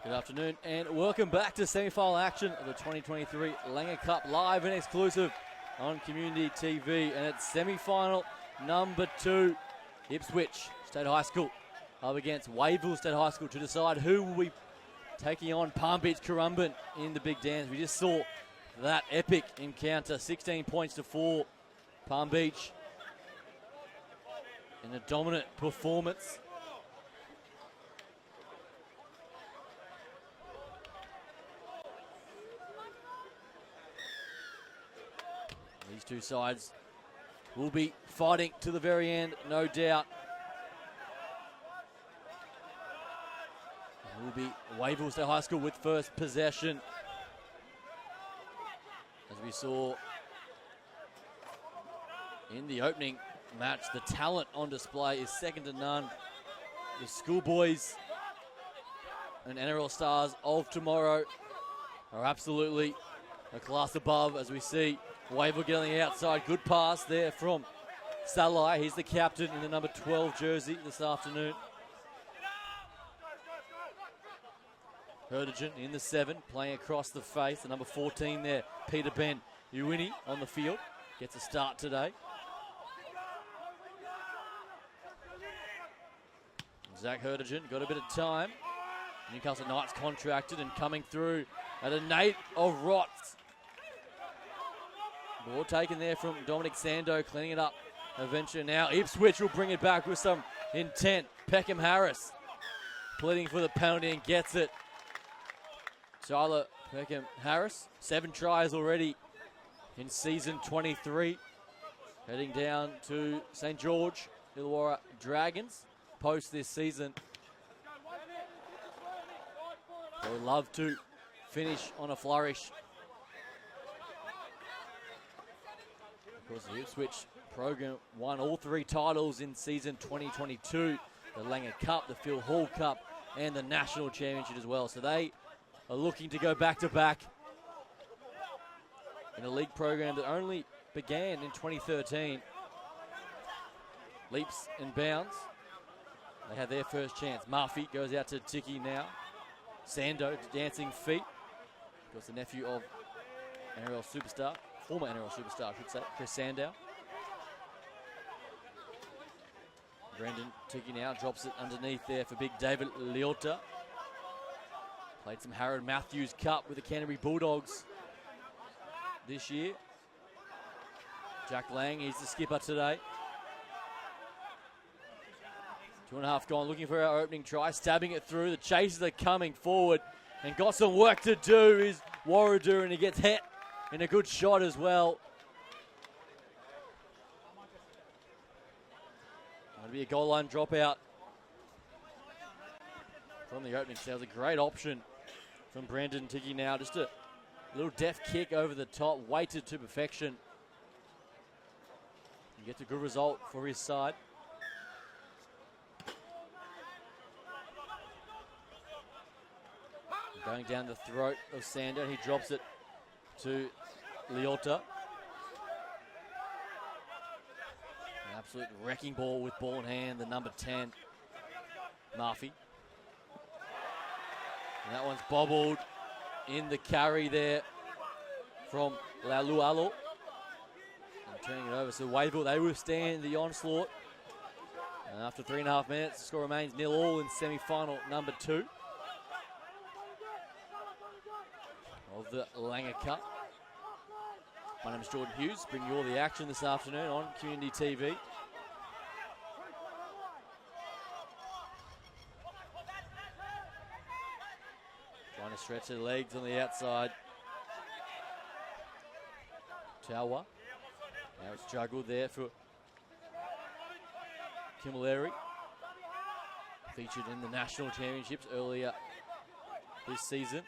Good afternoon and welcome back to semi-final action of the 2023 Langer Cup, live and exclusive on Community TV. And it's semi-final number 2, Ipswich State High School up against Wavell State High School to decide who will be taking on Palm Beach Currumbin in the big dance. We just saw that epic encounter, 16 points to 4. Palm Beach in a dominant performance. These two sides will be fighting to the very end, no doubt. It will be Wavell State High School with first possession. As we saw in the opening match, the talent on display is second to none. The schoolboys and NRL stars of tomorrow are absolutely a class above, as we see Wavell getting the outside. Good pass there from Salai. He's the captain in the number 12 jersey this afternoon. Herdigen in the 7, playing across the face. The number 14 there, Peter Ben Uwini on the field. Gets a start today. Zach Herdigen got a bit of time. Newcastle Knights contracted and coming through at a Nate of Rots. Ball taken there from Dominic Sando, cleaning it up eventually. Now Ipswich will bring it back with some intent. Peckham Harris pleading for the penalty and gets it. Tyler Peckham Harris, 7 tries already in season 23. Heading down to St. George, Illawarra Dragons post this season. They would love to finish on a flourish. Of course, the Ipswich program won all 3 titles in season 2022. The Langer Cup, the Phil Hall Cup, and the National Championship as well. So they are looking to go back-to-back in a league program that only began in 2013. Leaps and bounds. They had their first chance. Murphy goes out to Tiki now. Sando, dancing feet. Of course, the nephew of NRL superstar, former NRL superstar, I should say, Chris Sandow. Brendan Tiki now drops it underneath there for big David Leota. Played some Harold Matthews Cup with the Canterbury Bulldogs this year. Jack Lang, he's the skipper today. 2.5 gone, looking for our opening try, stabbing it through. The Chasers are coming forward and got some work to do is Warradu, and he gets hit in a good shot as well. Going to be a goal line dropout from the opening. So that was a great option from Brandon Tiki now. Just a little deft kick over the top, weighted to perfection. He gets a good result for his side. Going down the throat of Sando, he drops it to Leota. An absolute wrecking ball with ball in hand, the number 10, Murphy. And that one's bobbled in the carry there from Lalualo. And turning it over, so Wavell, they withstand the onslaught. And after 3.5 minutes, the score remains 0-0 in semi-final number 2 of the Langer Cup. My name is Jordan Hughes, bringing you all the action this afternoon on Community TV. Trying to stretch their legs on the outside. Tawa. Now it's juggled there for Kimilleri. Featured in the National Championships earlier this season.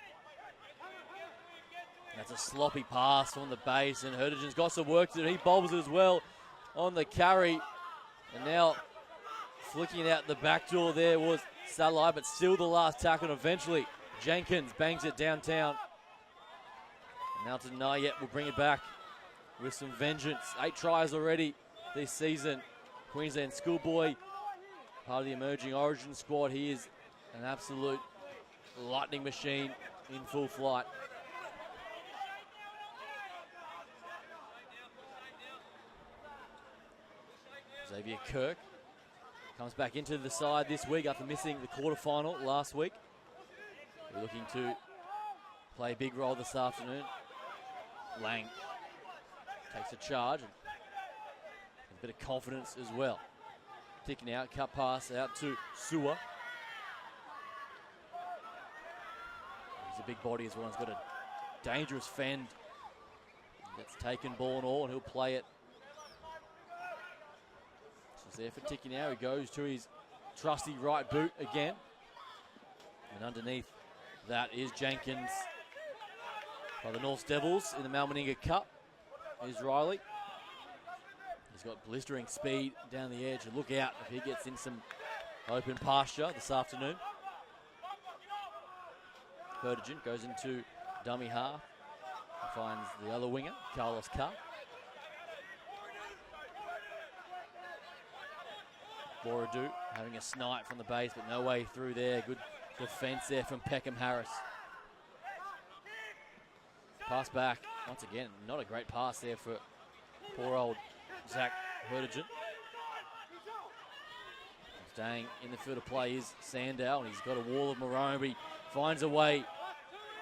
That's a sloppy pass on the base, and Herdigen's got some work to do. He bobbles it as well on the carry. And now flicking out the back door there was Salai, but still the last tackle. And eventually Jenkins bangs it downtown. And Mountain Nayet will bring it back with some vengeance. 8 tries already this season. Queensland schoolboy, part of the emerging Origin squad. He is an absolute lightning machine in full flight. Xavier Kirk comes back into the side this week after missing the quarterfinal last week. We're looking to play a big role this afternoon. Lang takes a charge and a bit of confidence as well. Ticking out, cut pass out to Sewer. He's a big body as well. He's got a dangerous fend. That's taken ball and all, and he'll play it. So it's there for Ticking out. He goes to his trusty right boot again. And underneath that is Jenkins by the North Devils in the Malmaninga Cup. Here's Riley. He's got blistering speed down the edge. Look out if he gets in some open pasture this afternoon. Vertigen goes into dummy half. Finds the other winger, Carlos Carr. Boradu having a snipe from the base, but no way through there. Good defense there from Peckham Harris. Pass back once again. Not a great pass there for poor old Zach Vertigen. Staying in the field of play is Sandow, and he's got a wall of Maroon, but he finds a way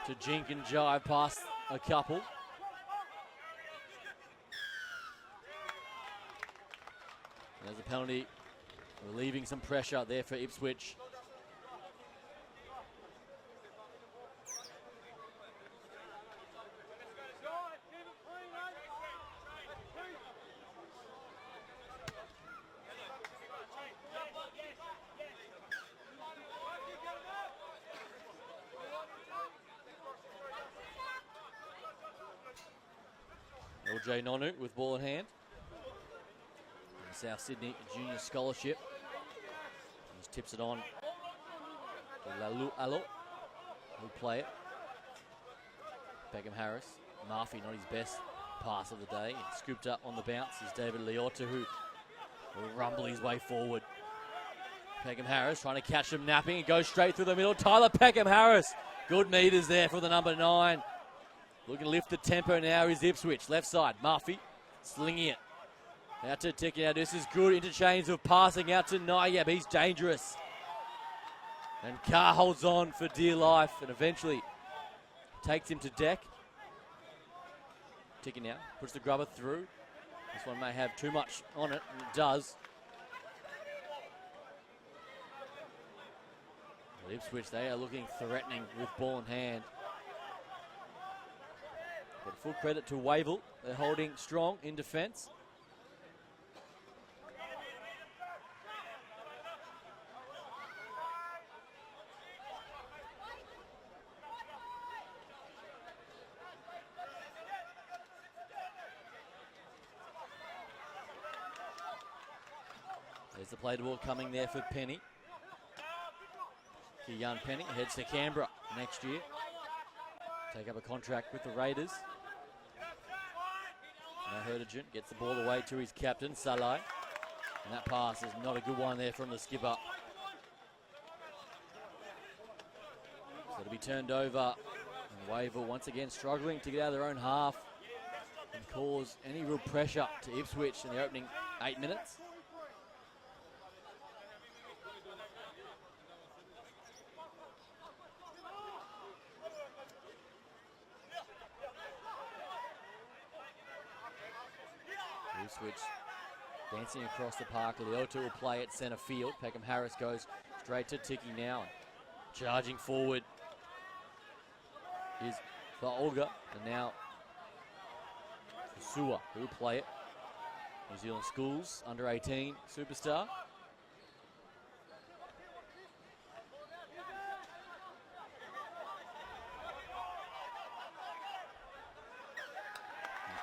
to jink and jive past a couple. There's a penalty, relieving some pressure there for Ipswich. LJ Nonu with ball in hand. The South Sydney Junior Scholarship. He just tips it on to Lalu Alo. He'll play it. Peckham Harris. Murphy, not his best pass of the day. Scooped up on the bounce is David Leota, who will rumble his way forward. Peckham Harris trying to catch him napping. It goes straight through the middle. Tyler Peckham Harris. Good meters there for the number 9. Looking to lift the tempo now is Ipswich. Left side, Murphy slinging it. Out to Ticking out. This is good interchange of passing out to Nayab. He's dangerous. And Carr holds on for dear life and eventually takes him to deck. Ticking out. Puts the grubber through. This one may have too much on it, and it does. But Ipswich, they are looking threatening with ball in hand. But full credit to Wavell. They're holding strong in defence. There's the play to ball coming there for Penny. Young Penny heads to Canberra next year. Take up a contract with the Raiders. Now Vertigen gets the ball away to his captain, Salai. And that pass is not a good one there from the skipper. So it'll be turned over. And Wavell once again struggling to get out of their own half and cause any real pressure to Ipswich in the opening 8 minutes. Ipswich dancing across the park. Leota will play at centre field. Peckham Harris goes straight to Ticking now. Charging forward is for Olga. And now for Sewer, who will play it. New Zealand Schools, under 18 superstar.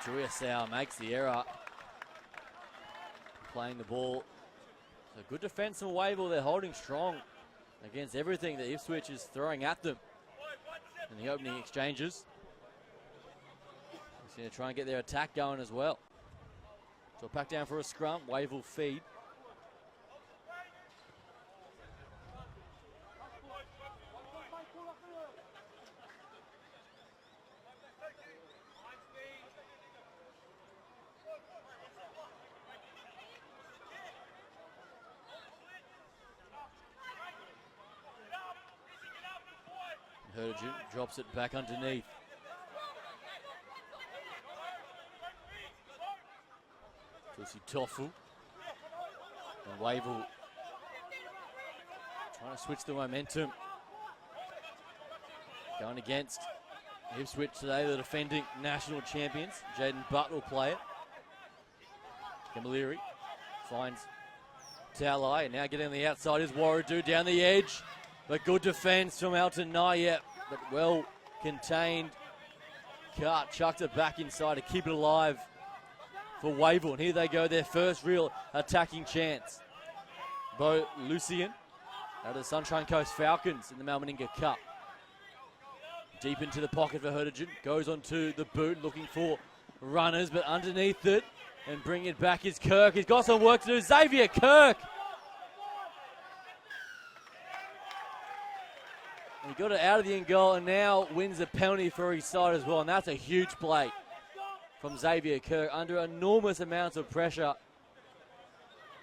Tuiasau makes the error. Playing the ball. So good defence from Wavell. They're holding strong against everything that Ipswich is throwing at them in the opening exchanges. He's going to try and get their attack going as well. So back down for a scrum. Wavell feed. Hurdigen drops it back underneath. Tulsi Tofu. And Wavell trying to switch the momentum. Going against Ipswich today, the defending national champions. Jaden Butt will play it. Camilleri finds Taulai, and now getting on the outside is Warradu down the edge. But good defence from Alton Nayep, but well contained. Cart chucked it back inside to keep it alive for Wavell. And here they go, their first real attacking chance. Bo Lucian out of the Sunshine Coast Falcons in the Malmaninga Cup. Deep into the pocket for Hurdigen. Goes onto the boot, looking for runners, but underneath it and bring it back is Kirk. He's got some work to do. Xavier Kirk. And he got it out of the end goal and now wins the penalty for his side as well. And that's a huge play from Xavier Kirk under enormous amounts of pressure.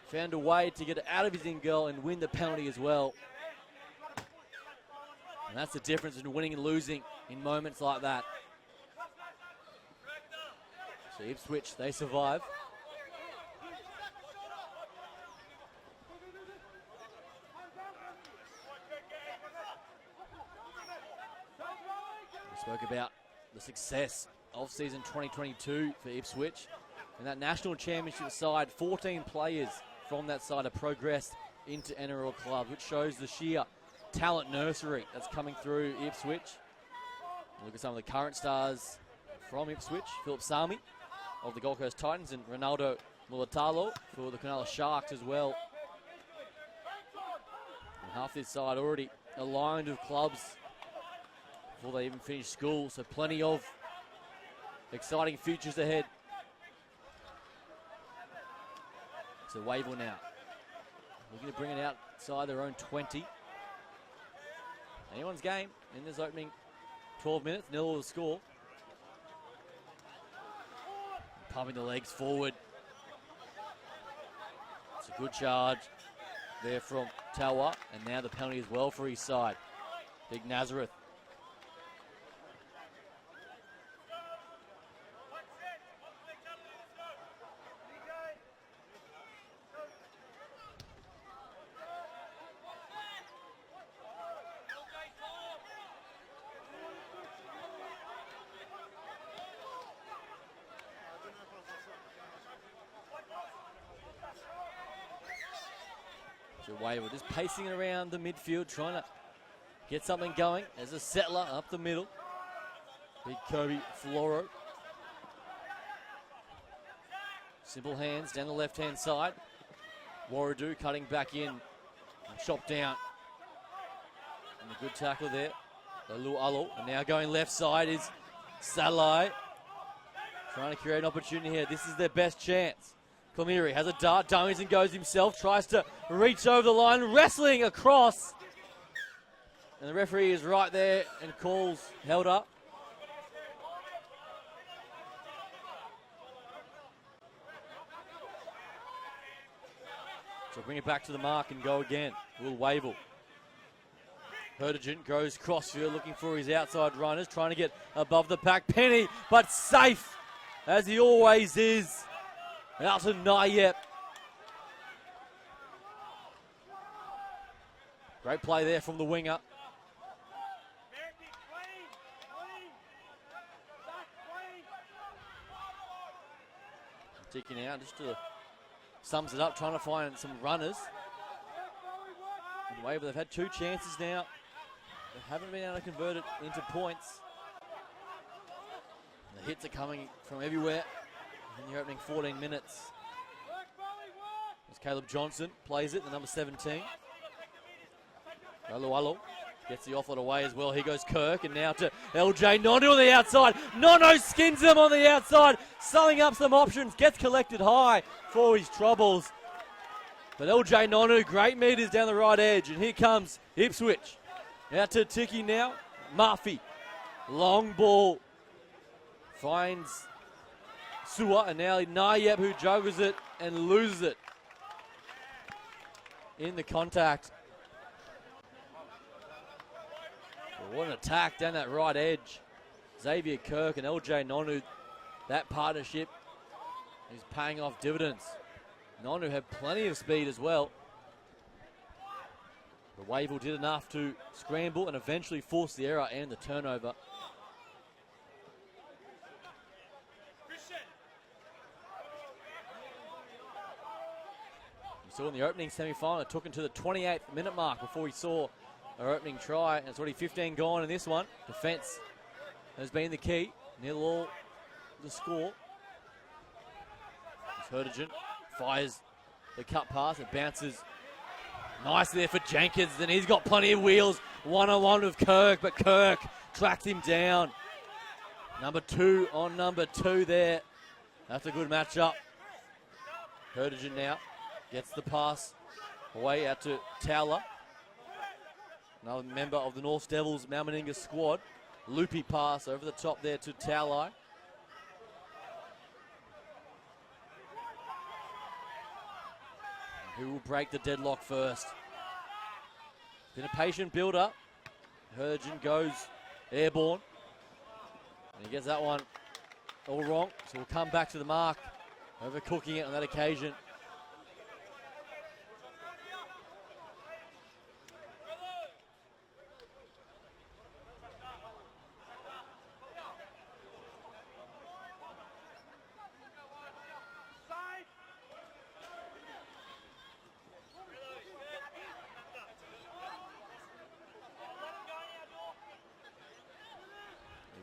Found a way to get it out of his end goal and win the penalty as well. And that's the difference in winning and losing in moments like that. So Ipswich, they survive. We spoke about the success of season 2022 for Ipswich. And that national championship side, 14 players from that side have progressed into NRL clubs, which shows the sheer talent nursery that's coming through Ipswich. Look at some of the current stars from Ipswich. Philip Sami of the Gold Coast Titans and Ronaldo Mulatalo for the Cronulla Sharks as well. And half this side already aligned with clubs before they even finish school, so plenty of exciting futures ahead. So Wavell now looking to bring it outside their own 20. Anyone's game in this opening 12 minutes, 0 the score. Pumping the legs forward. It's a good charge there from Tawa, and now the penalty as well for his side. Big Nazareth. So Wavell just pacing around the midfield, trying to get something going as a settler up the middle. Big Kobe Floro. Simple hands down the left-hand side. Warradu cutting back in and chopped down. And a good tackle there. Alu Alo. And now going left side is Salai. Trying to create an opportunity here. This is their best chance. Camilleri has a dart, dummies and goes himself, tries to reach over the line, wrestling across. And the referee is right there and calls held up. So bring it back to the mark and go again. Will Wavell. Hurdigen goes crossfield looking for his outside runners, trying to get above the pack. Penny, but safe as he always is. Alton Nayep. Great play there from the winger. Ticking out just to sums it up, trying to find some runners. And Wavell, they've had 2 chances now. They haven't been able to convert it into points. And the hits are coming from everywhere in the opening 14 minutes. As Caleb Johnson plays it, the number 17. Alualo gets the offload away as well. Here goes Kirk, and now to LJ Nonu on the outside. Nono skins him on the outside, selling up some options, gets collected high for his troubles. But LJ Nonu, great meters down the right edge, and here comes Ipswich. Out to Tiki now. Murphy, long ball, finds Sua, and now Nayeb who juggles it and loses it in the contact. What an attack down that right edge. Xavier Kirk and LJ Nonu, that partnership is paying off dividends. Nonu had plenty of speed as well. But Wavell did enough to scramble and eventually force the error and the turnover. We saw in the opening semi-final, it took him to the 28th minute mark before we saw our opening try. And it's already 15 gone in this one. Defence has been the key. Nil all the score. Hurtigan fires the cut pass. It bounces nicely there for Jenkins. And he's got plenty of wheels. One-on-one with Kirk, but Kirk tracks him down. Number 2 on number 2 there. That's a good matchup. Hurtigan now gets the pass away out to Towler. Another member of the North Devils Mount Meninga squad. Loopy pass over the top there to Towler. Who will break the deadlock first? Been a patient builder. Hurtigan goes airborne. And he gets that one all wrong. So we'll come back to the mark. Overcooking it on that occasion.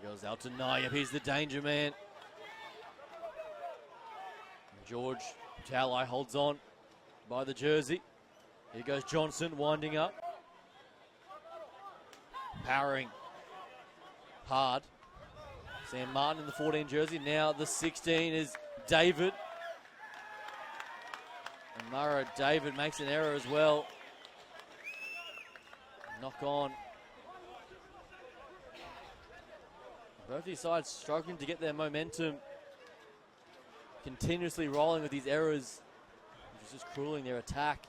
Goes out to Nayab. He's the danger man. George Towlai holds on by the jersey. Here goes Johnson winding up. Powering hard. Sam Martin in the 14 jersey. Now the 16 is David. And Murrow David makes an error as well. Knock on. Both these sides struggling to get their momentum, continuously rolling with these errors, which is just crueling their attack.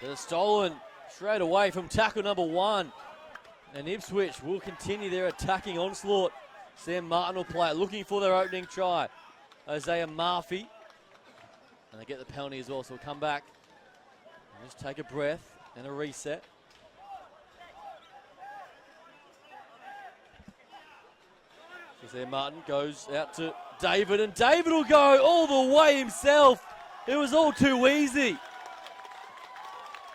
They're stolen straight away from tackle number 1. And Ipswich will continue their attacking onslaught. Sam Martin will play it, looking for their opening try. Isaiah Murphy. And they get the penalty as well, so we'll come back and just take a breath and a reset. So Sam Martin goes out to David, and David will go all the way himself. It was all too easy.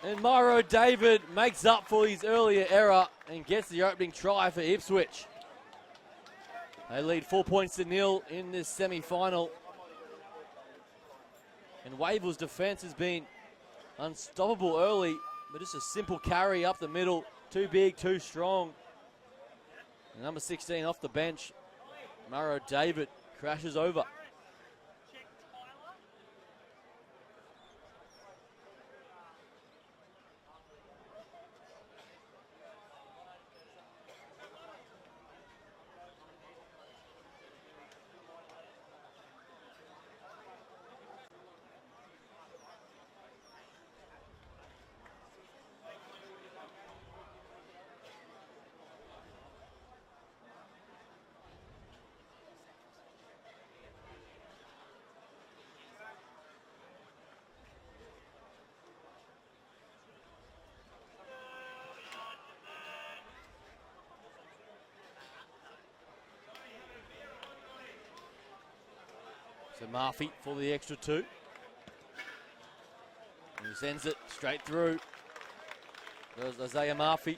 And Myro David makes up for his earlier error and gets the opening try for Ipswich. They lead 4-0 in this semi-final. And Wavell's defence has been unstoppable early, but just a simple carry up the middle. Too big, too strong. And number 16 off the bench, Myro David crashes over. So Murphy for the extra 2. And he sends it straight through. There's Isaiah Murphy.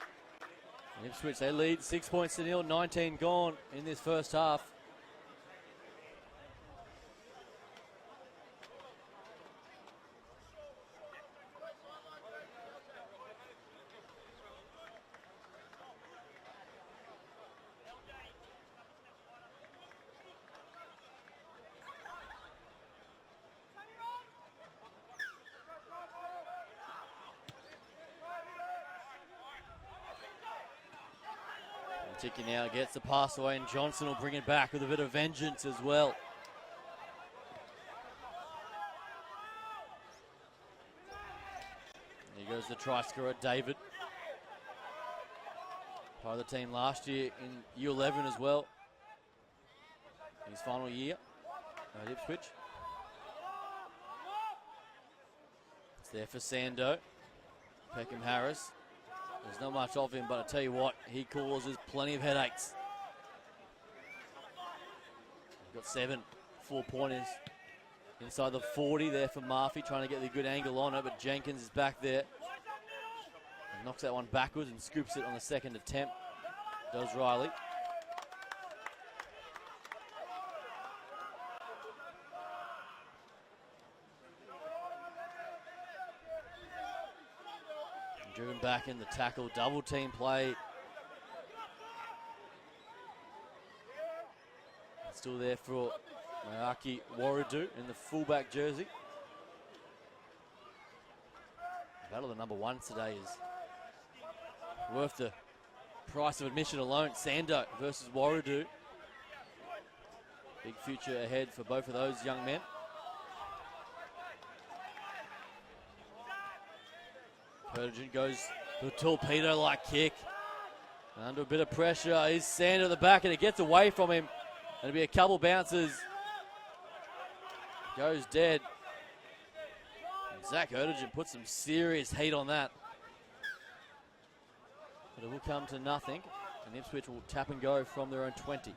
And Ipswich, they lead 6-0, 19 gone in this first half. Ticking now gets the pass away, and Johnson will bring it back with a bit of vengeance as well. Here goes the try scorer, David. Part of the team last year in U11 as well. His final year at Ipswich. It's there for Sando. Peckham Harris. There's not much of him, but I tell you what, he causes plenty of headaches. We've got 7 4-pointers inside the 40 there for Murphy, trying to get the good angle on it, but Jenkins is back there. And knocks that one backwards and scoops it on the second attempt. Does Riley. Driven back in the tackle, double team play. Still there for Mayaki Waradu in the fullback jersey. The battle of the number 1 today is worth the price of admission alone. Sando versus Waradu. Big future ahead for both of those young men. Hurdigan goes to a torpedo-like kick. Under a bit of pressure is Sando at the back, and it gets away from him. It'll be a couple bounces. Goes dead. And Zach Hurdigan puts some serious heat on that. But it will come to nothing, and Ipswich will tap and go from their own 20.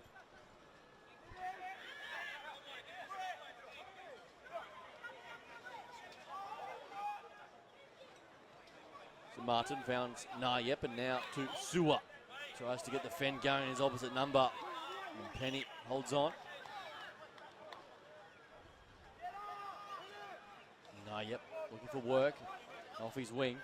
So Martin found Yep, and now to Sua. Tries to get the fend going in his opposite number. And Penny holds on. Yep, looking for work off his wing.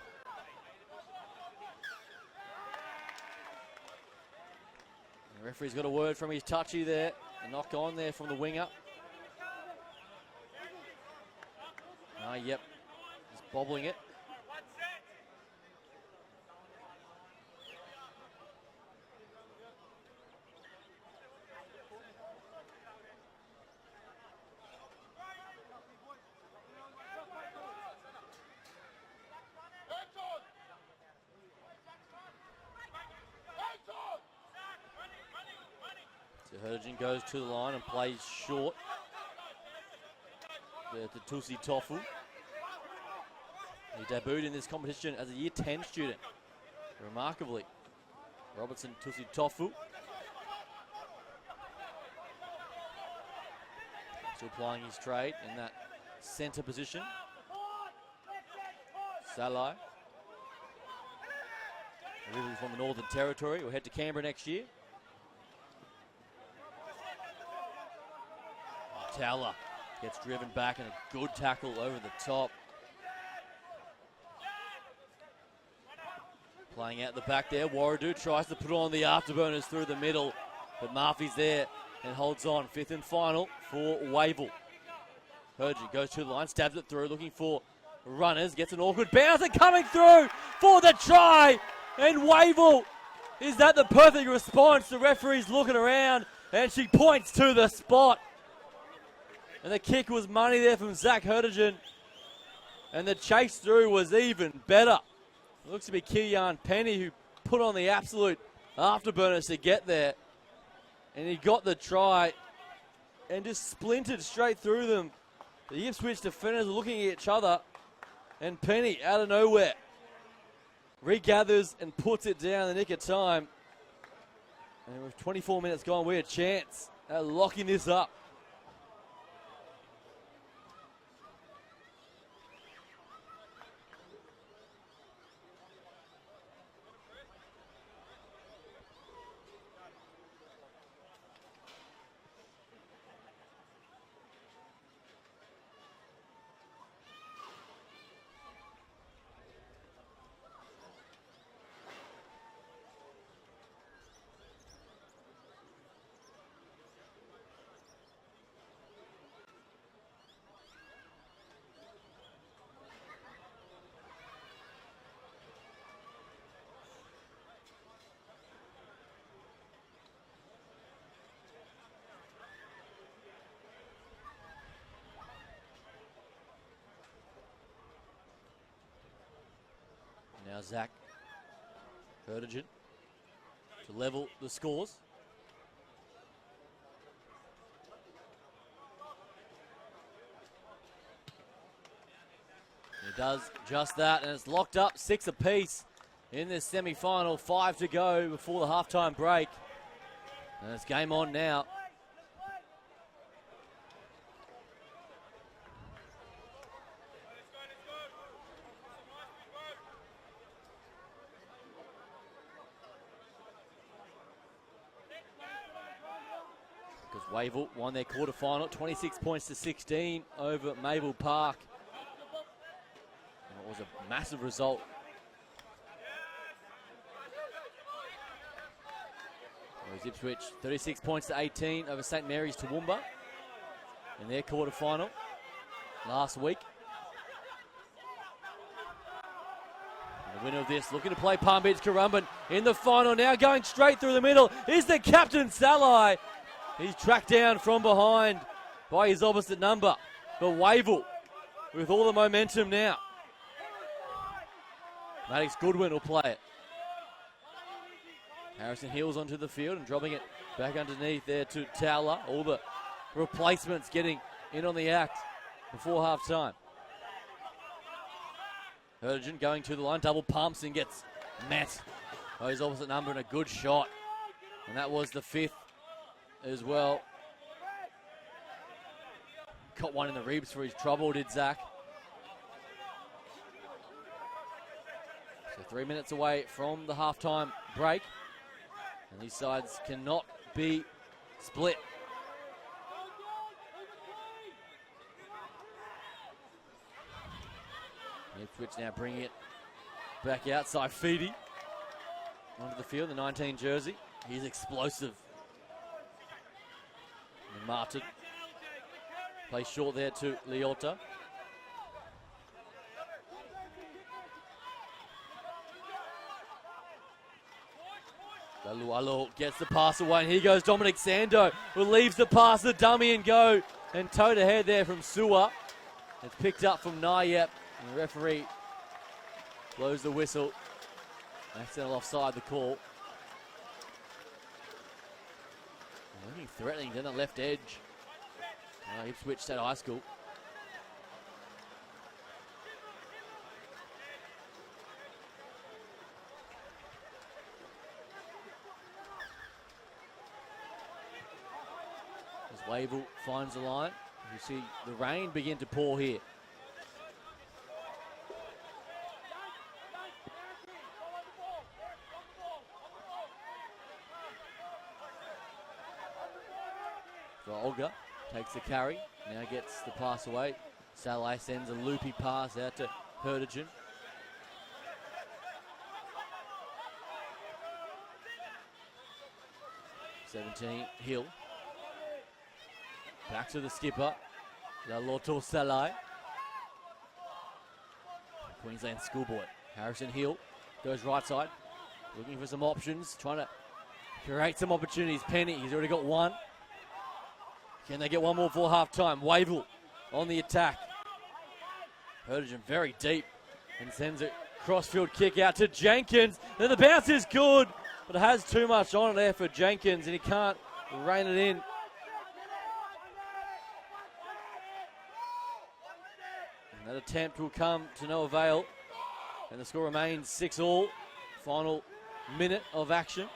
The referee's got a word from his touchy there. A knock on there from the winger. Yep, just bobbling it. Hurdigan goes to the line and plays short. There to Tusi Tofu. He debuted in this competition as a Year 10 student. Remarkably. Robertson Tusi Tofu. Still plying his trade in that centre position. Salai. Originally from the Northern Territory. Will head to Canberra next year. Towler gets driven back and a good tackle over the top. Playing out the back there. Waradu tries to put on the afterburners through the middle, but Murphy's there and holds on. 5th and final for Wavell. Hurdigan goes to the line, stabs it through, looking for runners, gets an awkward bounce and coming through for the try. And Wavell, is that the perfect response? The referee's looking around and she points to the spot. And the kick was money there from Zach Hurdigan. And the chase through was even better. It looks to be Keon Penny who put on the absolute afterburners to get there. And he got the try and just splintered straight through them. The Ipswich defenders are looking at each other. And Penny, out of nowhere, regathers and puts it down in the nick of time. And with 24 minutes gone, we had a chance at locking this up. Now Zach Vertigen to level the scores. He does just that, and it's locked up 6 apiece in this semi-final. 5 to go before the halftime break. And it's game on now. Because Wavell won their quarterfinal, 26 points to 16 over Wavell Park. And it was a massive result. Whereas Ipswich, 36 points to 18 over St Mary's Toowoomba in their quarterfinal last week. And the winner of this, looking to play Palm Beach Currumbin in the final now, going straight through the middle, is the captain, Salai. He's tracked down from behind by his opposite number. But Wavell with all the momentum now. Maddox Goodwin will play it. Harrison Hills onto the field and dropping it back underneath there to Towler. All the replacements getting in on the act before half time. Vertigen going to the line, double pumps and gets met by his opposite number, and a good shot. And that was the 5th as well. Got one in the ribs for his trouble, did Zach. So 3 minutes away from the halftime break. And these sides cannot be split. Ipswich now bringing it back outside. Feedy onto the field, the 19 jersey. He's explosive. And Martin plays short there to Leota. Lalualo gets the pass away, and here goes Dominic Sando, who leaves the pass, the dummy and go, and towed ahead there from Sewer. It's picked up from Nayep, and the referee blows the whistle. Accidental offside the call. Looking threatening down the left edge. Ipswich State High School. As Wavell finds the line, you see the rain begin to pour here. So Olga takes the carry, now gets the pass away. Saleh sends a loopy pass out to Vertigen. (17) Hill. Back to the skipper, Laloto Saleh. Queensland schoolboy. Harrison Hill goes right side, looking for some options, trying to create some opportunities. Penny, he's already got one. Can they get one more before half time? Wavell on the attack. Vertigen very deep and sends a crossfield kick out to Jenkins. Then the bounce is good, but it has too much on it there for Jenkins, and he can't rein it in. And that attempt will come to no avail, and the score remains 6-all. Final minute of action.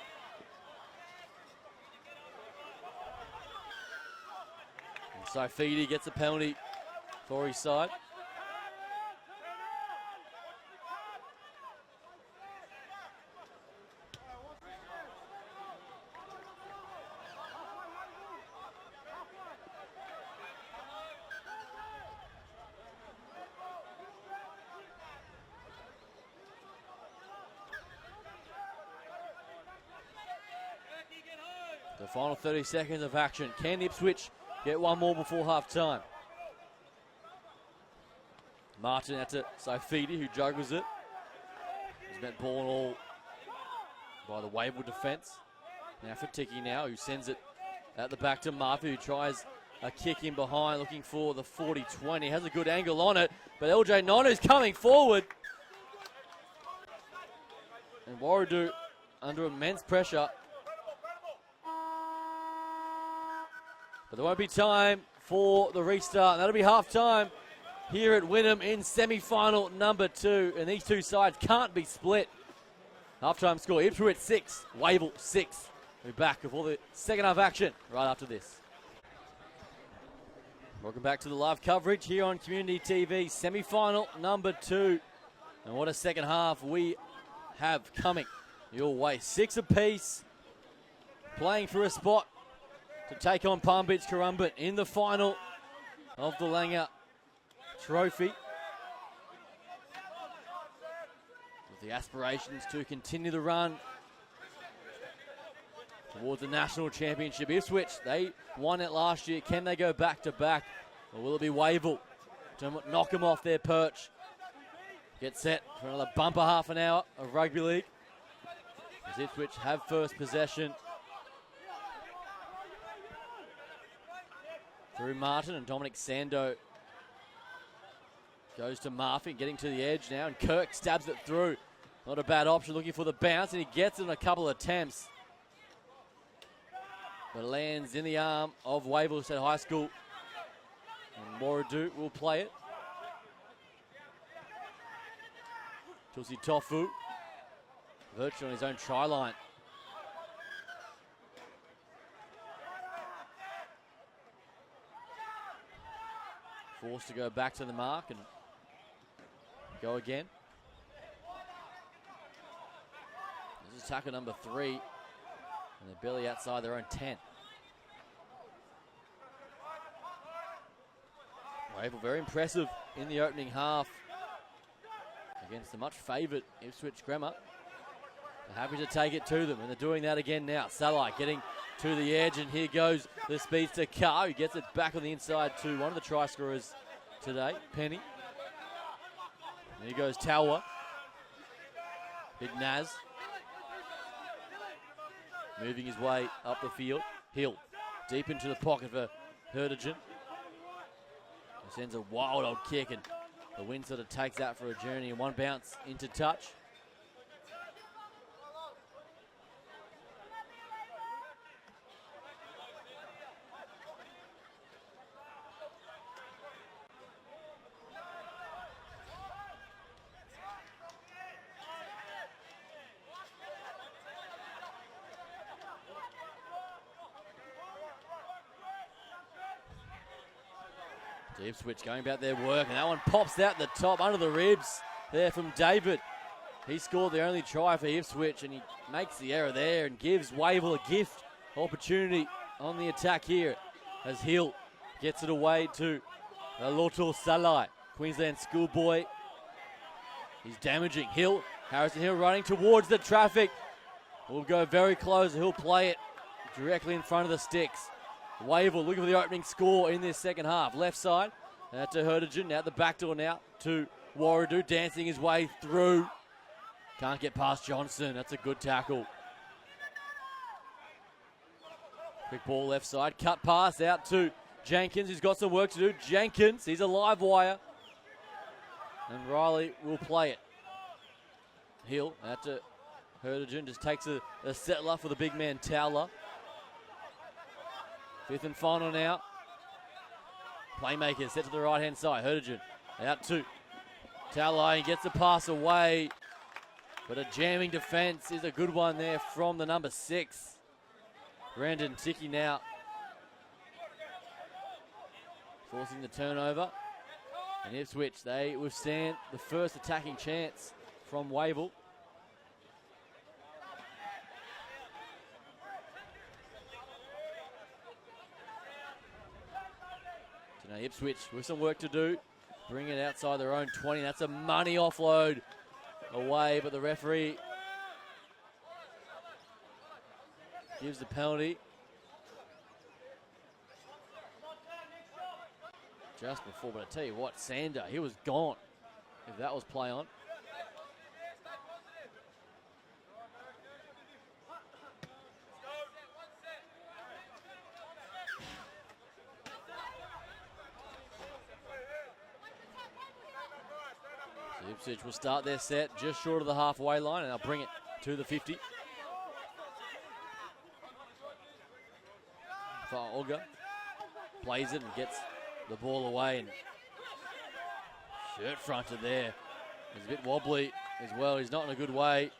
So Feedy gets a penalty for his side. The final 30 seconds of action. Can Ipswich get one more before half time? Martin out to Saifidi, who juggles it. He's met ball and all by the Wavell defence. Now for Tiki now, who sends it at the back to Murphy, who tries a kick in behind, looking for the 40-20. Has a good angle on it, but LJ Nonu's coming forward. And Warradu under immense pressure. But there won't be time for the restart. That'll be half time here at Wynnum in semi-final number 2. And these two sides can't be split. Half-time score, Ipswich 6, Wavell 6. We'll be back with all the second half action right after this. Welcome back to the live coverage here on Community TV. Semi-final number 2. And what a second half we have coming your way. 6 apiece. Playing for a spot to take on Palm Beach Currumbin in the final of the Langer Trophy. With the aspirations to continue the run towards the national championship. Ipswich, they won it last year. Can they go back to back? Or will it be Wavell to knock them off their perch? Get set for another bumper half an hour of rugby league. As Ipswich have first possession. Through Martin, and Dominic Sando goes to Murphy, getting to the edge now, and Kirk stabs it through. Not a bad option, looking for the bounce, and he gets it in a couple of attempts. But lands in the arm of Wavell State High School. And Warradu will play it. Tulsi Tofu, virtually on his own try line. Forced to go back to the mark and go again. This is tackle number 3. And they're barely outside their own 10. Wavell very impressive in the opening half against the much favoured Ipswich Grammar. They're happy to take it to them, and they're doing that again now. Salai getting to the edge, and here goes the speedster Carr, who gets it back on the inside to one of the try scorers today, Penny. And here goes Talwa. Big Naz. Moving his way up the field. Hill deep into the pocket for Herdigen. He sends a wild old kick, and the wind sort of takes that for a journey, and one bounce into touch. Ipswich going about their work, and that one pops out the top under the ribs there from David. He scored the only try for Ipswich, and he makes the error there and gives Wavell a gift opportunity on the attack here as Hill gets it away to Lotul Salai, Queensland schoolboy. He's damaging Hill. Harrison Hill running towards the traffic. Will go very close. He'll play it directly in front of the sticks. Wavell looking for the opening score in this second half. Left side, out to Herdigen, out the back door now to Warradu, dancing his way through. Can't get past Johnson, that's a good tackle. Quick ball left side, cut pass out to Jenkins, who's got some work to do. Jenkins, he's a live wire. And Riley will play it. Hill, out to Herdigen, just takes a settler for the big man Towler. Fifth and final now. Playmaker set to the right-hand side. Herdigen out to Talai. He gets the pass away. But a jamming defence is a good one there from the number 6. Brandon Ticky now forcing the turnover. And Ipswich, they withstand the first attacking chance from Wavell. Now Ipswich with some work to do. Bring it outside their own 20. That's a money offload away, but the referee gives the penalty. Just before, but I tell you what, Sander, he was gone if that was play on. Ipswich will start their set just short of the halfway line, and they'll bring it to the 50. For Olga. Plays it and gets the ball away. And shirt fronted there. He's a bit wobbly as well. He's not in a good way.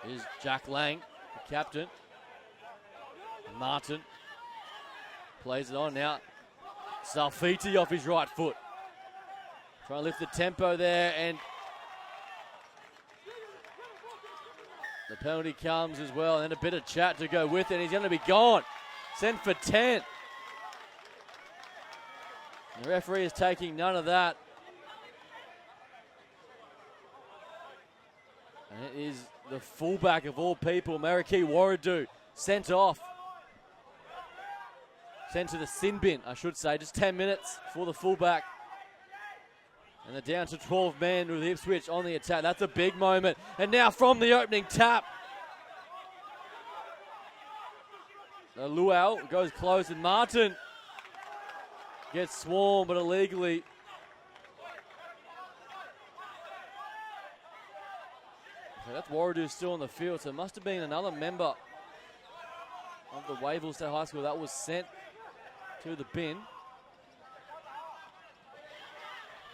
Here's Jack Lang, the captain. Martin plays it on now. Salfiti off his right foot. Trying to lift the tempo there, and the penalty comes as well, and a bit of chat to go with it. He's going to be gone. Sent for 10. The referee is taking none of that. And it is the fullback of all people, Mariki Waradu, sent off. Sent to the sin bin, I should say. Just 10 minutes for the fullback. And they're down to 12 men with Ipswich on the attack. That's a big moment. And now from the opening tap. Luau goes close, and Martin gets swarmed, but illegally. So that's Waradu still on the field. So it must have been another member of the Wavell State High School that was sent to the bin.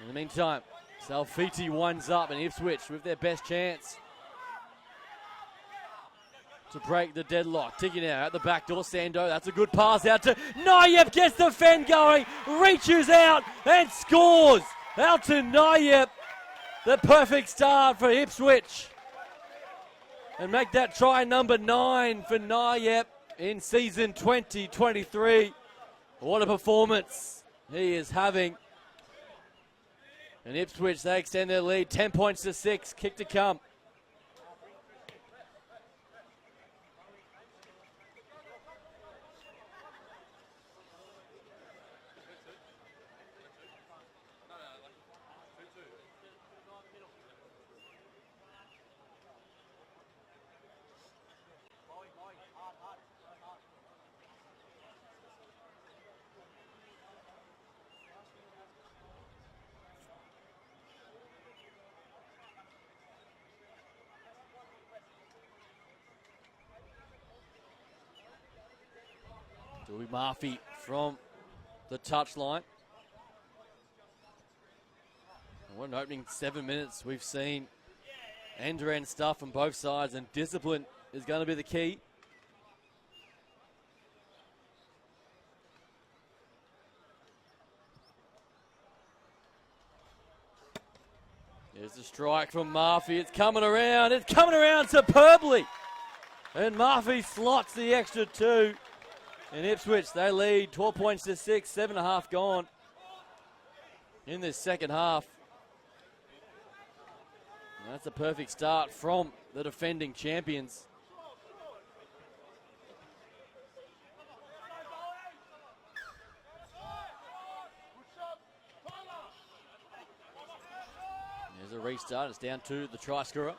In the meantime, Salfiti winds up, and Ipswich with their best chance to break the deadlock. Ticking out at the back door, Sando. That's a good pass out to Nayeb. Gets the fend going, reaches out and scores. Out to Nayeb. The perfect start for Ipswich. And make that try number 9 for Nayeb in season 2023. What a performance he is having. And Ipswich, they extend their lead, 10 points to 6, kick to come. Dewey Murphy from the touchline. What an opening 7 minutes we've seen. End-to-end stuff on both sides, and discipline is going to be the key. There's the strike from Murphy. It's coming around. It's coming around superbly. And Murphy slots the extra 2. And Ipswich, they lead 12 points to 6, 7.5 gone in this second half. And that's a perfect start from the defending champions. There's a restart. It's down to the try scorer.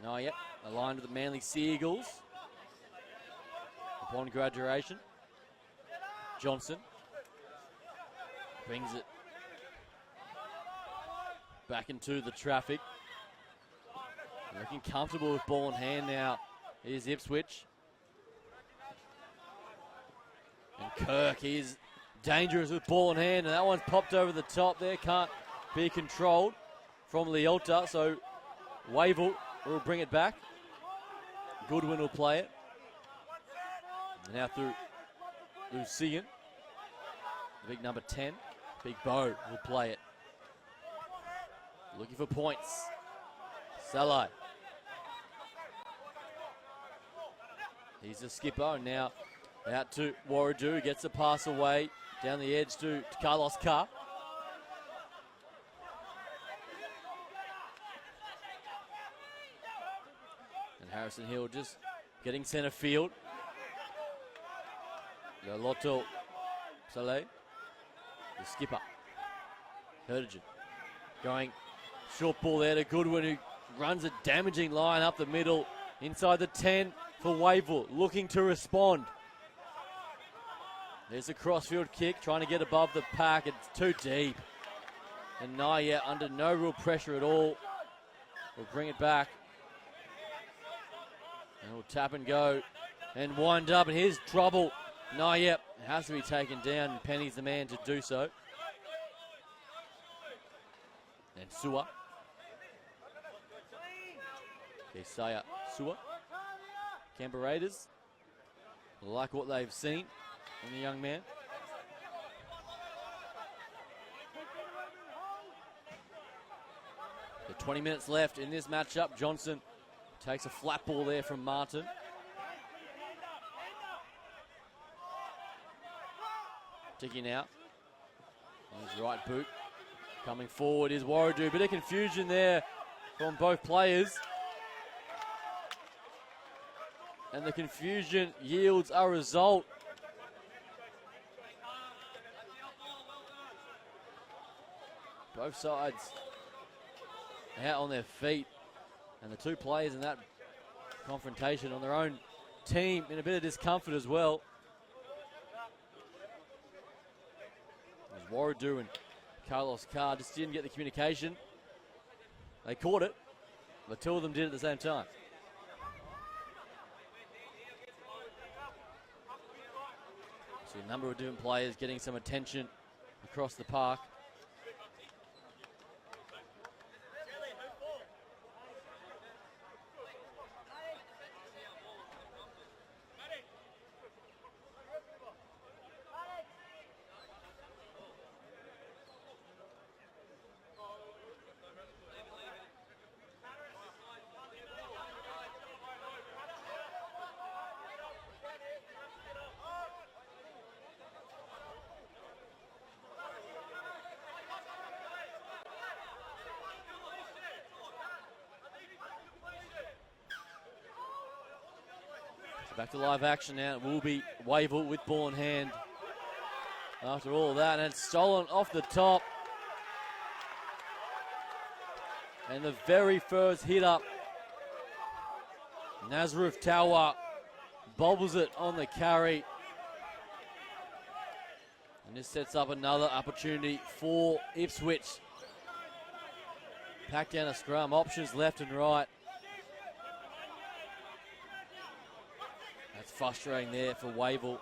No, yet aligned to the Manly Seagulls. Upon graduation, Johnson brings it back into the traffic. Looking comfortable with ball in hand now is Ipswich. And Kirk is dangerous with ball in hand, and that one's popped over the top there. Can't be controlled from Lealta, so Wavell will bring it back. Goodwin will play it. And now through Lucian. Big number 10. Big Bo will play it. Looking for points. Salai. He's a skipper, and now out to Waradu. Gets the pass away. Down the edge to Carlos Carr. And Harrison Hill just getting centre field. Lotto Saleh, the skipper. Herdigen going short ball there to Goodwin, who runs a damaging line up the middle inside the 10 for Wavell, looking to respond. There's a crossfield kick, trying to get above the pack. It's too deep. And Naya under no real pressure at all. will bring it back. And we'll tap and go and wind up. And here's trouble. No, yep, has to be taken down. And Penny's the man to do so. And Sua. Isaiah Sua. Canberra Raiders like what they've seen in the young man. So 20 minutes left in this matchup. Johnson takes a flat ball there from Martin. Ticking out. On his right boot. Coming forward is Warradu. Bit of confusion there from both players. And the confusion yields a result. Both sides out on their feet. And the two players in that confrontation on their own team in a bit of discomfort as well. As Warradu and Carlos Carr just didn't get the communication. They caught it, but two of them did at the same time. So a number of different players getting some attention across the park. Back to live action now. It will be Wavell with ball in hand. After all of that, and it's stolen off the top. And the very first hit up, Nazareth Tower bobbles it on the carry. And this sets up another opportunity for Ipswich. Pack down a scrum, options left and right. That's frustrating there for Wavell.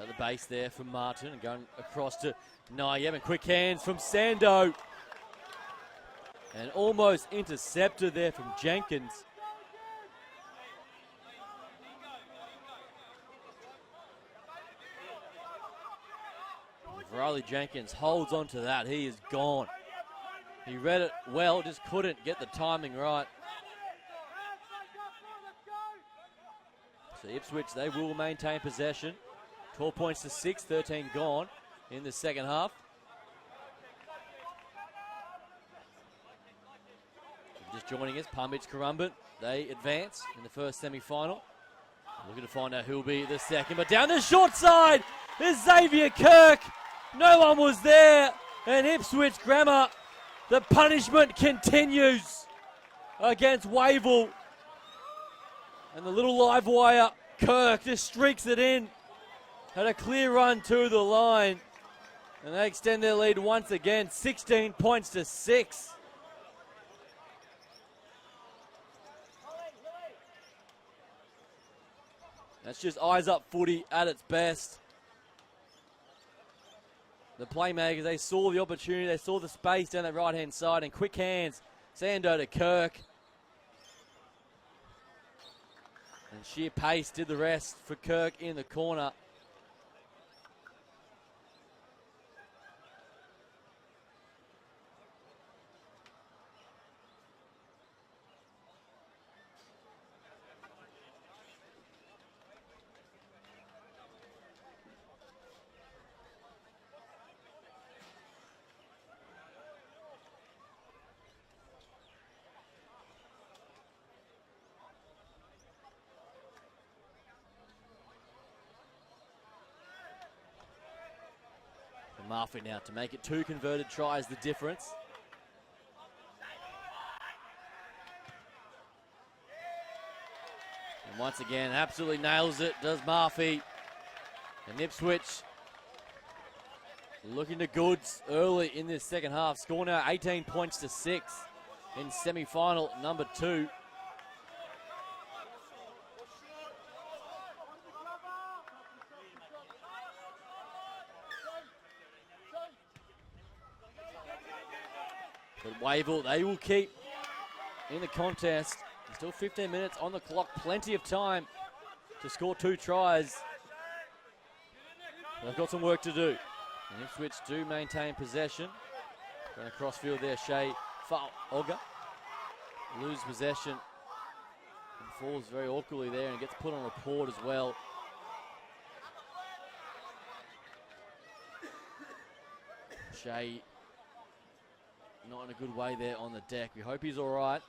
At the base there from Martin and going across to Nayeb, and quick hands from Sando. And almost intercepted there from Jenkins. Riley Jenkins holds on to that. He is gone. He read it well, just couldn't get the timing right. So Ipswich, they will maintain possession. 12 points to 6, 13 gone in the second half. Just joining us, Palm Beach Currumbin. They advance in the first semi-final. Looking to find out who'll be the second. But down the short side is Xavier Kirk. No one was there. And Ipswich Grammar, the punishment continues against Wavell. And the little live wire, Kirk just streaks it in. Had a clear run to the line. And they extend their lead once again, 16 points to 6. That's just eyes up footy at its best. The playmakers, they saw the opportunity, they saw the space down that right-hand side, and quick hands, Sando to Kirk. And sheer pace did the rest for Kirk in the corner. Murphy now to make it 2 converted tries, the difference. And once again, absolutely nails it, does Murphy. And Ipswich looking to goods early in this second half. Score now 18 points to 6 in semi-final number 2. But Wavell, they will keep in the contest. Still 15 minutes on the clock, plenty of time to score 2 tries. They've got some work to do. And Ipswich do maintain possession. Going across field there, Shea Fa'oga. Lose possession. And falls very awkwardly there and gets put on report as well. Shea not in a good way there on the deck. We hope he's all right.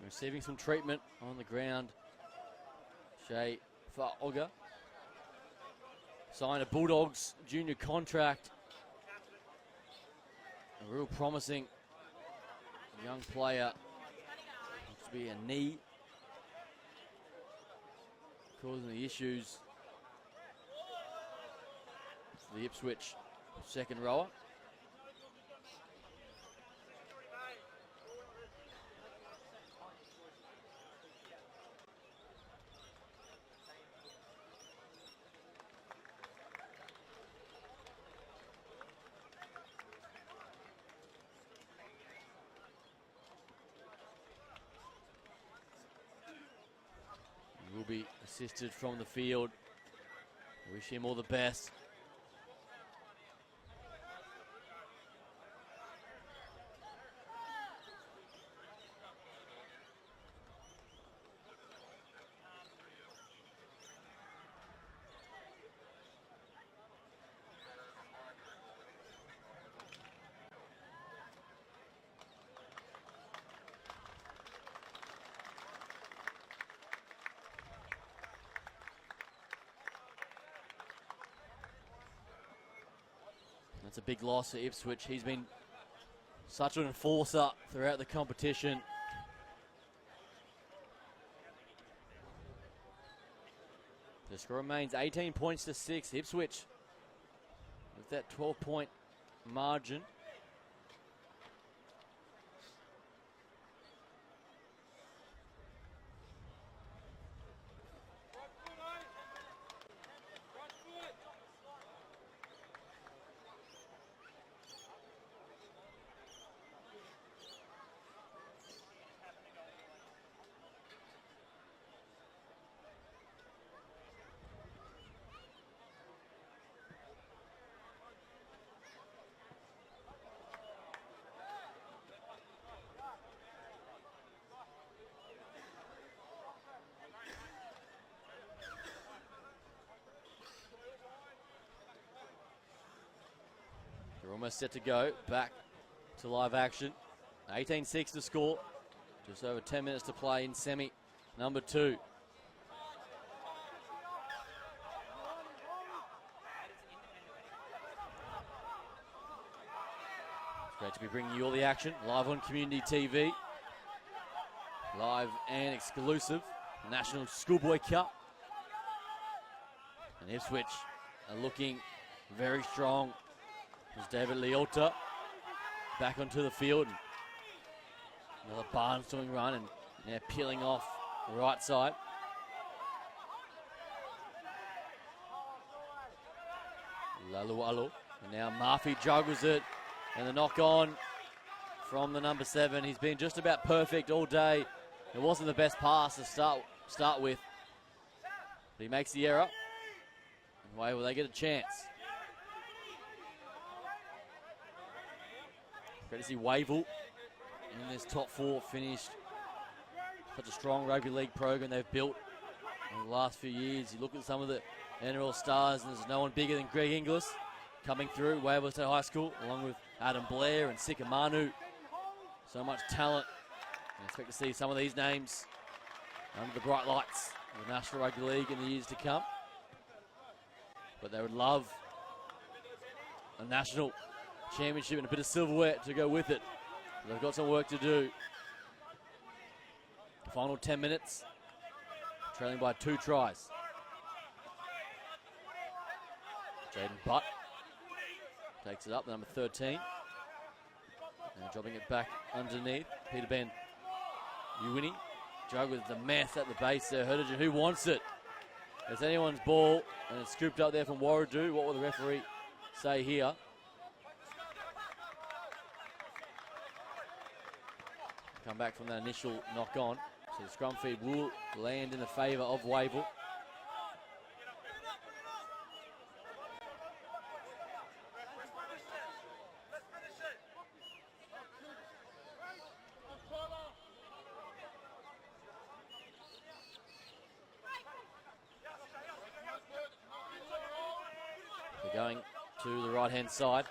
Receiving some treatment on the ground. Shea Fa'oga signed a Bulldogs junior contract. A real promising young player. Looks to be a knee causing the issues for the Ipswich second rower. Will be assisted from the field. Wish him all the best. That's a big loss for Ipswich. He's been such an enforcer throughout the competition. The score remains 18 points to 6. Ipswich with that 12-point margin. They're almost set to go. Back to live action. 18-6 to score. Just over 10 minutes to play in semi number 2. It's great to be bringing you all the action live on Community TV. Live and exclusive. National Schoolboy Cup. And Ipswich are looking very strong. There's David Leota back onto the field. Another barnstorming run and now peeling off the right side. Lalualo. And now Murphy juggles it. And the knock on from the number 7. He's been just about perfect all day. It wasn't the best pass to start with. But he makes the error. And Wavell, they get a chance. Great to see Wavell in this top 4 finished. Such a strong rugby league program they've built in the last few years. You look at some of the NRL stars, and there's no one bigger than Greg Inglis coming through Wavell State High School, along with Adam Blair and Sika Manu. So much talent. I expect to see some of these names under the bright lights of the National Rugby League in the years to come. But they would love a national championship and a bit of silverware to go with it. They've got some work to do. The final 10 minutes, trailing by 2 tries. Jaden Butt takes it up, number 13. And dropping it back underneath. Peter Ben Uwini. Jug with the mess at the base there. Herdigen, who wants it? It's anyone's ball, and it's scooped up there from Warradu. What will the referee say here? Come back from that initial knock on. So the scrum feed will land in the favour of Wavell. They're going to the right-hand side.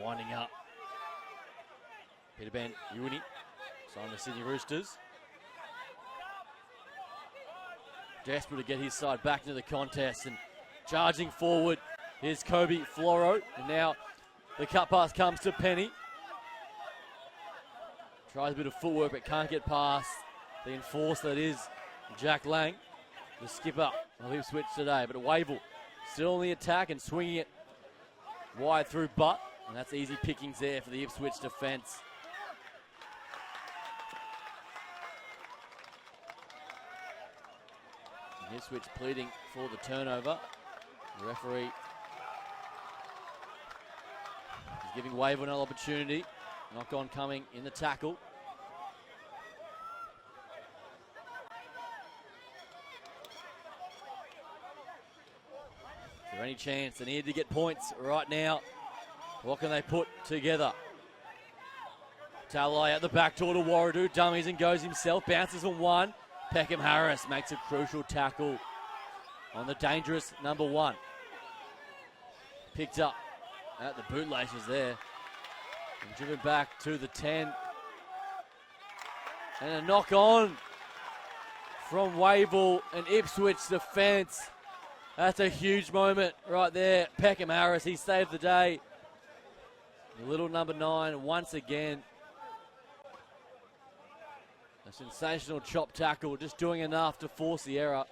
Winding up. Peter Ben Uwini, signed the Sydney Roosters. Desperate to get his side back into the contest, and charging forward is Kobe Floro. And now the cut pass comes to Penny. Tries a bit of footwork but can't get past the enforcer that is Jack Lang, the skipper of Ipswich today. But Wavell still on the attack and swinging it wide through Butt. And that's easy pickings there for the Ipswich defence. And Ipswich pleading for the turnover. The referee is giving Wavell another opportunity. Knock on coming in the tackle. Is there any chance? They need to get points right now. What can they put together? Talai at the back door to Warradu. Dummies and goes himself. Bounces on one. Peckham Harris makes a crucial tackle on the dangerous number 1. Picked up at the bootlaces there. And driven back to the 10. And a knock on from Wavell and Ipswich defence. That's a huge moment right there. Peckham Harris, he saved the day. The little number 9 once again. A sensational chop tackle, just doing enough to force the error.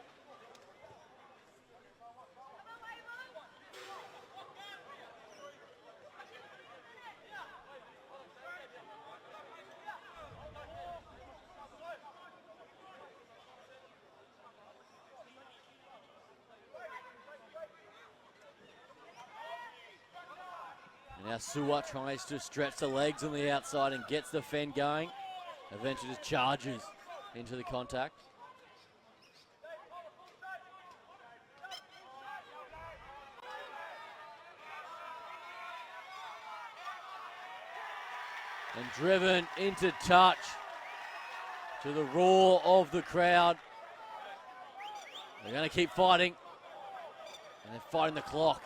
Now Suwa tries to stretch the legs on the outside and gets the fend going. Eventually just charges into the contact. And driven into touch to the roar of the crowd. They're going to keep fighting. And they're fighting the clock.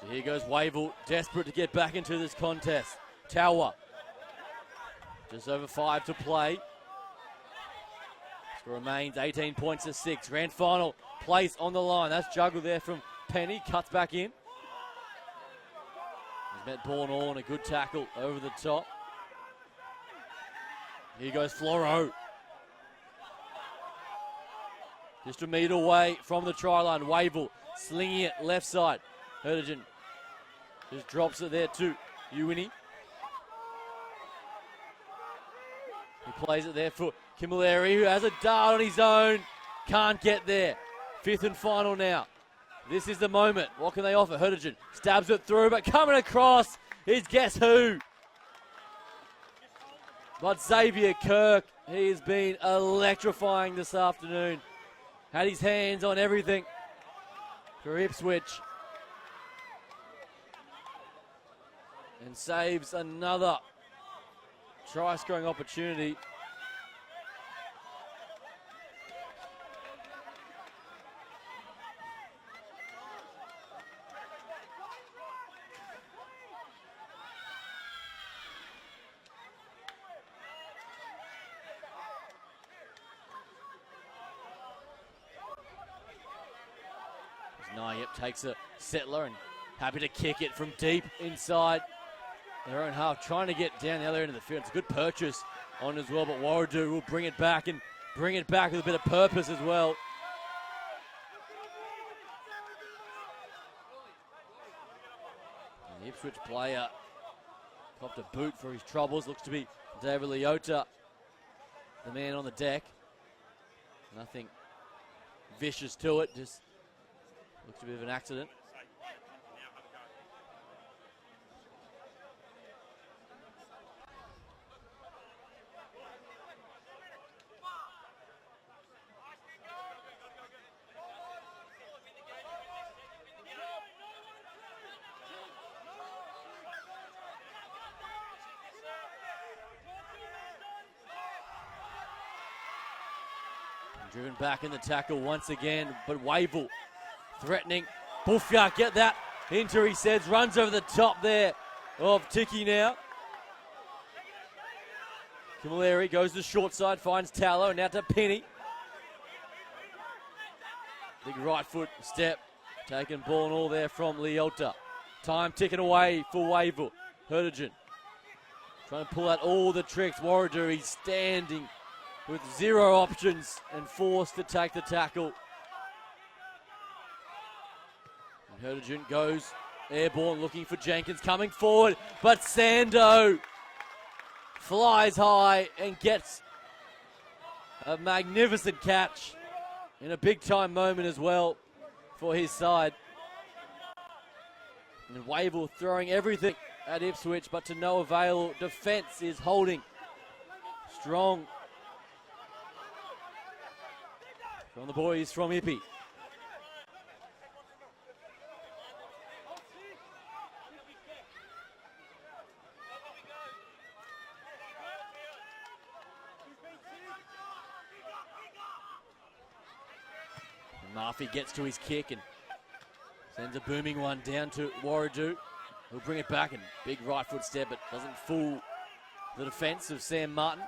Here goes Wavell, desperate to get back into this contest. Tower, just over 5 to play. Score remains 18 points to 6. Grand final place on the line. That's juggled there from Penny, cuts back in. He's met Born on a good tackle over the top. Here goes Floro. Just a metre away from the try line. Wavell slinging it left side. Herdigan just drops it there to Uini. He plays it there for Camilleri, who has a dart on his own. Can't get there. 5th and final now. This is the moment. What can they offer? Herdigan stabs it through, but coming across is guess who? But Xavier Kirk, he has been electrifying this afternoon. Had his hands on everything for Ipswich. And saves another try-scoring opportunity. Yep, takes a settler and happy to kick it from deep inside their own half, trying to get down the other end of the field. It's a good purchase on as well, but Warradu will bring it back and bring it back with a bit of purpose as well. And the Ipswich player copped a boot for his troubles. Looks to be David Leota, the man on the deck. Nothing vicious to it, just looks a bit of an accident. Driven back in the tackle once again, but Wavell threatening. Buffia, get that into, he says, runs over the top there of Tiki now. Camilleri goes to the short side, finds Tallow, now to Penny. Big right foot step, taking ball and all there from Leota. Time ticking away for Wavell. Herdigan trying to pull out all the tricks. Warradu, he's standing with 0 options and forced to take the tackle. And Herdigan goes airborne, looking for Jenkins, coming forward, but Sando flies high and gets a magnificent catch in a big-time moment as well for his side. And Wavell throwing everything at Ipswich, but to no avail. Defence is holding strong from the boys from Ippy. And Murphy gets to his kick and sends a booming one down to Warradu. He'll bring it back and big right foot step, but doesn't fool the defence of Sam Martin.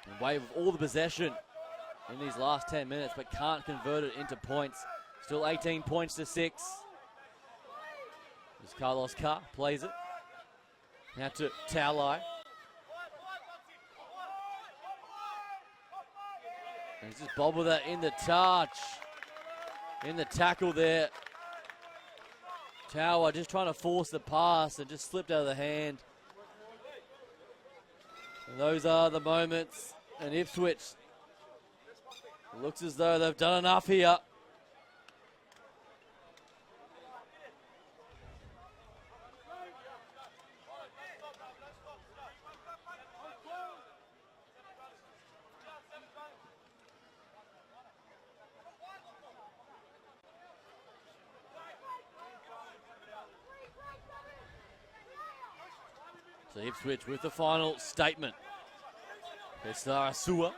And Wave all the possession in these last 10 minutes, but can't convert it into points. Still 18 points to 6. As Carlos Carr plays it. Now to Taulai. And he's just bobbled that in the touch. In the tackle there. Tower just trying to force the pass and just slipped out of the hand. And those are the moments. And Ipswich looks as though they've done enough here. So Ipswich with the final statement. Pesara Sua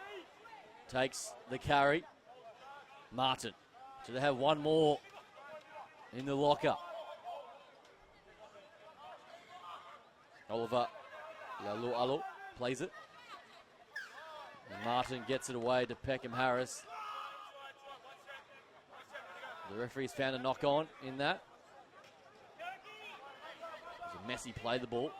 takes the carry. Martin Should have one more in the locker. Oliver Lalu plays it. And Martin gets it away to Peckham Harris. The referee's found a knock on in that. It was a messy play, the ball.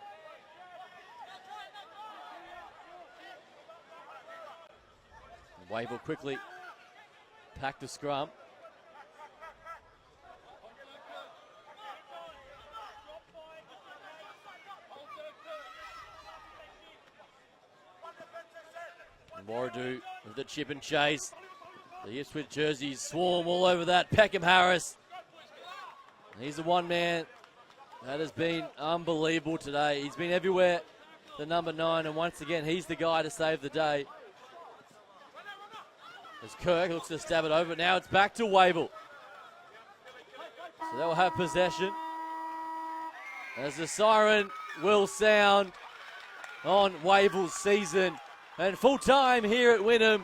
And Wavell quickly packed the scrum. And Warradu with the chip and chase. The Ipswich jerseys swarm all over that. Peckham Harris. He's the one man that has been unbelievable today. He's been everywhere, the number 9, and once again, he's the guy to save the day. As Kirk looks to stab it over. Now it's back to Wavell. So they'll have possession. As the siren will sound on Wavell's season. And full time here at Wynnum.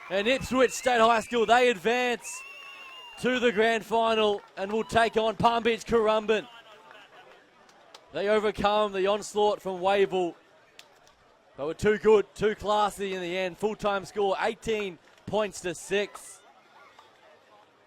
And Ipswich State High School, they advance to the grand final and will take on Palm Beach Currumbin. They overcome the onslaught from Wavell, but were too good, too classy in the end. Full-time score, 18 points to 6.